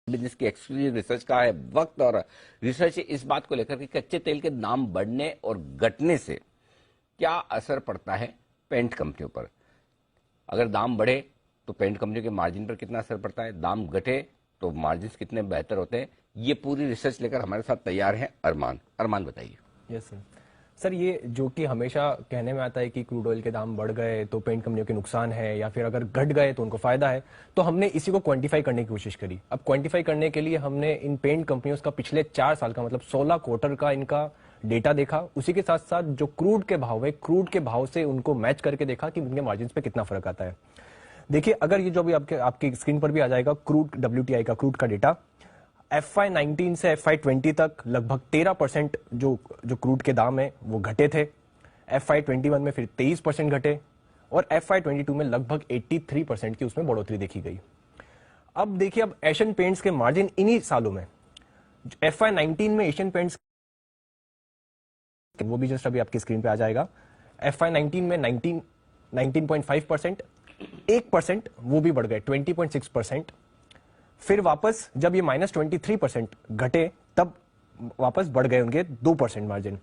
Business की exclusive research का है वक्त, और रिसर्च इस बात को लेकर कि कच्चे तेल के दाम बढ़ने और घटने से क्या असर पड़ता है पेंट कंपनियों पर। अगर दाम बढ़े तो पेंट कंपनियों के मार्जिन पर कितना असर पड़ता है, दाम घटे तो मार्जिन कितने बेहतर होते हैं। ये पूरी रिसर्च लेकर हमारे साथ तैयार है अरमान बताइए। यस सर, ये जो कि हमेशा कहने में आता है कि क्रूड ऑयल के दाम बढ़ गए तो पेंट कंपनियों के नुकसान है, या फिर अगर घट गए तो उनको फायदा है। तो हमने इसी को क्वांटिफाई करने की कोशिश करी। अब क्वांटिफाई करने के लिए हमने इन पेंट कंपनियों का पिछले 4 साल का मतलब 16 क्वार्टर का इनका डेटा देखा। उसी के साथ साथ जो क्रूड के भाव है, क्रूड के भाव से उनको मैच करके देखा कि उनके मार्जिन पे कितना फर्क आता है। देखिए, अगर ये जो भी आपकी स्क्रीन पर भी आ जाएगा क्रूड WTI का क्रूड का डेटा, FY19 से FY20 तक लगभग 13% जो क्रूड के दाम है वो घटे थे। FY21 में फिर 23% घटे, और FY22 में लगभग 83% की उसमें बढ़ोतरी देखी गई। अब देखिए, अब एशियन पेंट्स के मार्जिन इन्हीं सालों में, FY19 में एशियन पेंट्स, वो भी जस्ट अभी आपकी स्क्रीन पे आ जाएगा, FY19 में 19.5%, 1% वो भी बढ़ गए 20.6%। फिर वापस जब ये -23% घटे तब वापस बढ़ गए उनके 2% मार्जिन।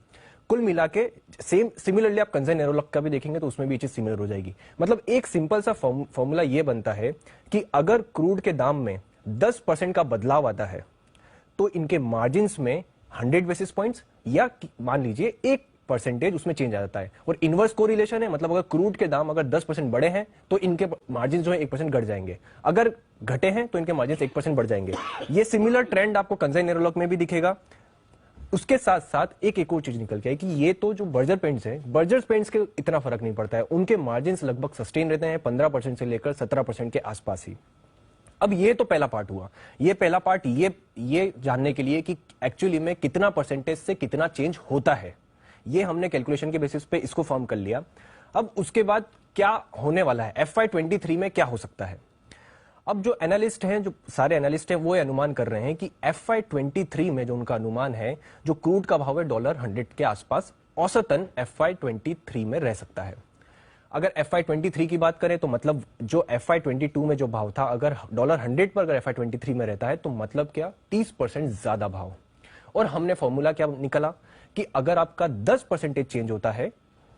कुल मिला के सिमिलरली आप कंजन नेरोलॉक का भी देखेंगे तो उसमें भी चीज सिमिलर हो जाएगी। मतलब एक सिंपल सा फॉर्मूला ये बनता है कि अगर क्रूड के दाम में 10% का बदलाव आता है तो इनके मार्जिन में 100 बेसिस पॉइंट्स या मान लीजिए 1% उसमें चेंज आ जाता है। और इनवर्स कोरिलेशन है, मतलब अगर क्रूड के दाम अगर 10% बढ़े हैं तो इनके मार्जिन जो है 1% घट जाएंगे, अगर घटे हैं तो इनके मार्जिन 1% बढ़ जाएंगे। ये सिमिलर ट्रेंड आपको कंजन नेरोलॉक में भी दिखेगा। उसके साथ साथ एक और चीज निकल के आई कि ये तो जो बर्जर पेंट्स है, बर्जर पेंट्स के इतना फर्क नहीं पड़ता है, उनके मार्जिन लगभग सस्टेन रहते हैं 15% से लेकर 17% के आसपास ही। अब ये तो पहला पार्ट हुआ। ये पहला पार्ट ये जानने के लिए कि एक्चुअली में कितना परसेंटेज से कितना चेंज होता है, ये हमने कैलकुलेशन के बेसिस पे इसको फॉर्म कर लिया। अब उसके बाद क्या होने वाला है, FY23 में क्या हो सकता है। अब जो एनालिस्ट हैं, जो सारे एनालिस्ट हैं, वो अनुमान कर रहे हैं कि FY23 में जो उनका अनुमान है, जो क्रूड का भाव है $100 के आसपास औसतन FY23 में रह सकता है। अगर FY23 की बात करें तो मतलब जो FY22 में जो भाव था, अगर $100 पर अगर FY23 में रहता है तो मतलब क्या, 30% ज्यादा भाव। और हमने फॉर्मूला क्या निकला कि अगर आपका 10% चेंज होता है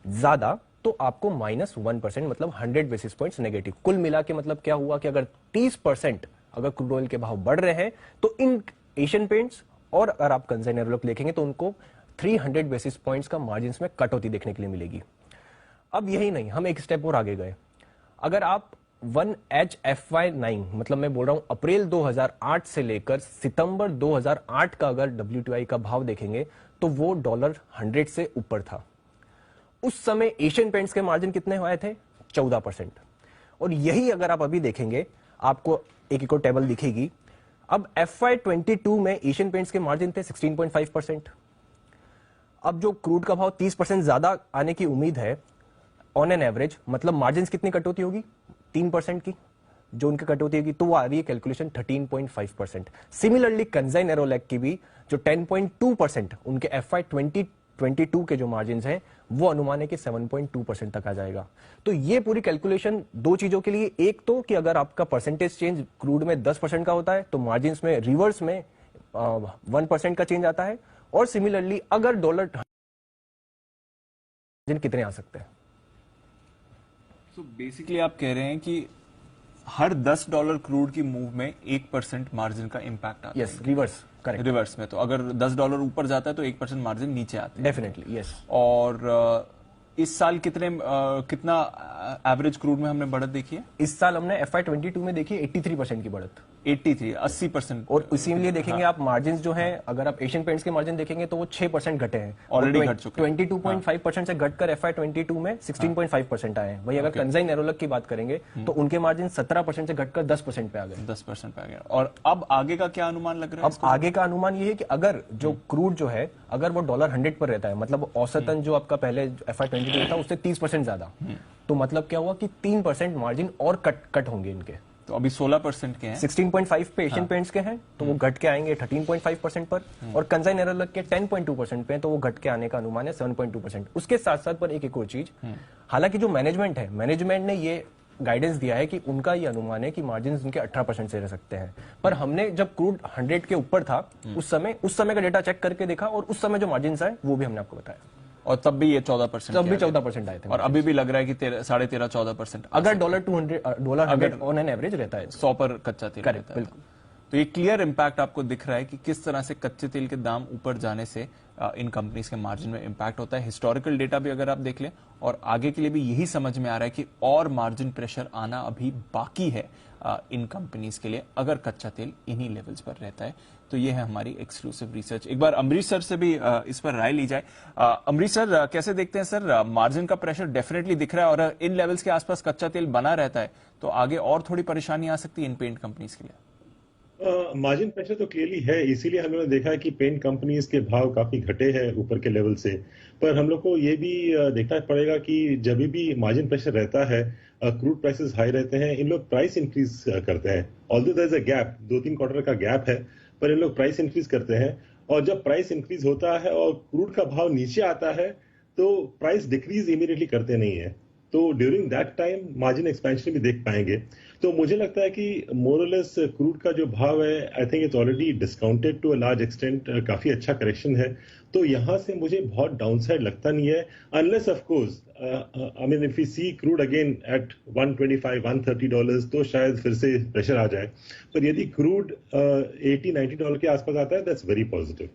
ज्यादा तो आपको -1% मतलब 100 बेसिस पॉइंट्स नेगेटिव। कुल मिला के मतलब क्या हुआ कि अगर 30% अगर क्रूड ऑयल के भाव बढ़ रहे हैं तो इन एशियन पेंट्स और अगर आप कंजन नेरोलॉक देखेंगे तो उनको 300 बेसिस पॉइंट्स का मार्जिन में कटौती देखने के लिए मिलेगी। अब यही नहीं, हम एक स्टेप और आगे गए। अगर आप 1HFY9 मतलब मैं बोल रहा हूं अप्रैल 2008 से लेकर सितंबर 2008 का अगर WTI का भाव देखेंगे तो वो $100 से ऊपर था। उस समय एशियन पेंट्स के मार्जिन कितने हुए थे, 14%। और यही अगर आप अभी देखेंगे आपको एक और टेबल दिखेगी। अब FY22 में एशियन पेंट्स के मार्जिन थे 16.5%। अब जो क्रूड का भाव 30% ज्यादा आने की उम्मीद है ऑन एन एवरेज, मतलब मार्जिन कितनी कटौती होगी, 3% की जो उनकी कटौती होगी, तो वो आ रही है कैलकुलेशन 13.5%। सिमिलरली कंजन नेरोलॉक की भी जो 10.2% उनके FY22 के जो मार्जिन हैं वो अनुमान है कि 7.2% तक आ जाएगा। तो ये पूरी कैलकुलेशन दो चीजों के लिए, एक तो कि अगर आपका परसेंटेज चेंज क्रूड में 10% का होता है तो मार्जिन में रिवर्स में 1% का चेंज आता है, और सिमिलरली अगर डॉलर कितने आ सकते हैं। तो बेसिकली आप कह रहे हैं कि हर $10 क्रूड की मूव में 1% मार्जिन का इंपैक्ट आता है। Yes, reverse, correct. रिवर्स में तो अगर $10 ऊपर जाता है तो 1% मार्जिन नीचे आता है। Definitely, yes. और इस साल कितना एवरेज क्रूड में हमने बढ़त देखी है? इस साल हमने FY22 में देखी 83% की बढ़त। 80%। और इसीलिए देखेंगे आप मार्जिन जो है, अगर आप एशियन पेंट्स के मार्जिन देखेंगे तो वो 6% घटे हैं, ऑलरेडी घट चुके हैं। 22.5% से घटकर FY22 में 16.5% आए हैं। वही अगर कंजन नेरोलॉक की बात करेंगे तो उनके मार्जिन 17% से घटकर 10% पे आ गए। 10% पे आ गया। और अब आगे का क्या अनुमान लग रहा है? अब आगे का अनुमान ये है कि अगर जो क्रूड जो है, अगर वो $100 पर रहता है, मतलब औसतन जो आपका पहले FY22 था उससे 30% ज्यादा, तो मतलब क्या हुआ कि 3% मार्जिन और कट होंगे इनके। तो अभी 16% के हैं, 16.5 पे एशियन पेंट्स के हैं तो वो घट के आएंगे 13.5% पर, और कंजन नेरोलॉक के 10.2% पे तो वो घट के आने का अनुमान है 7.2%। उसके साथ साथ पर एक और चीज, हालांकि जो मैनेजमेंट है, मैनेजमेंट ने ये गाइडेंस दिया है कि उनका ये अनुमान है कि मार्जिन उनके 18% से रह सकते हैं। पर हमने जब क्रूड 100 के ऊपर था उस समय का डेटा चेक करके देखा और उस समय जो मार्जिन आए वो भी हमने आपको बताया, और तब भी ये 14%, तब भी 14% आए थे। और अभी भी लग रहा है कि 13.5-14% अगर $100 ऑन एन एवरेज रहता है 100 पर कच्चा तेल करेक्ट, रहता है। बिल्कुल। तो ये क्लियर इंपैक्ट आपको दिख रहा है कि किस तरह से कच्चे तेल के दाम ऊपर जाने से इन कंपनीज के मार्जिन में इंपैक्ट होता है। हिस्टोरिकल डेटा भी अगर आप देख लें, और आगे के लिए भी यही समझ में आ रहा है कि और मार्जिन प्रेशर आना अभी बाकी है इन कंपनीज के लिए, अगर कच्चा तेल इन्हीं लेवल्स पर रहता है। तो ये है हमारी एक्सक्लूसिव रिसर्च। एक बार अमरीश सर से भी इस पर राय ली जाए। अमरीश सर, कैसे देखते हैं सर, मार्जिन का प्रेशर डेफिनेटली दिख रहा है, और इन लेवल्स के आसपास कच्चा तेल बना रहता है तो आगे और थोड़ी परेशानी आ सकती है इन पेंट कंपनीज के लिए? मार्जिन प्रेशर तो क्लियरली है, इसीलिए हम लोगों ने देखा है कि पेंट कंपनीज के भाव काफी घटे हैं ऊपर के लेवल से। पर हम लोग को ये भी देखना पड़ेगा कि जब भी मार्जिन प्रेशर रहता है, क्रूड प्राइसेस हाई रहते हैं, इन लोग प्राइस इंक्रीज करते हैं। Although there is a gap, 2-3 quarter का गैप है, पर इन लोग प्राइस इंक्रीज करते हैं। और जब प्राइस इंक्रीज होता है और क्रूड का भाव नीचे आता है तो प्राइस डिक्रीज इमीडिएटली करते नहीं है, तो during that time margin expansion भी देख पाएंगे। तो मुझे लगता है कि मोरलेस क्रूड का जो भाव है, I think it's already discounted to a large extent, काफी अच्छा करेक्शन है। तो यहां से मुझे बहुत डाउनसाइड लगता नहीं है, unless of course I mean if we see crude again at $125-130 तो शायद फिर से प्रेशर आ जाए। पर यदि क्रूड $80-90 के आसपास आता है, दैट्स वेरी पॉजिटिव।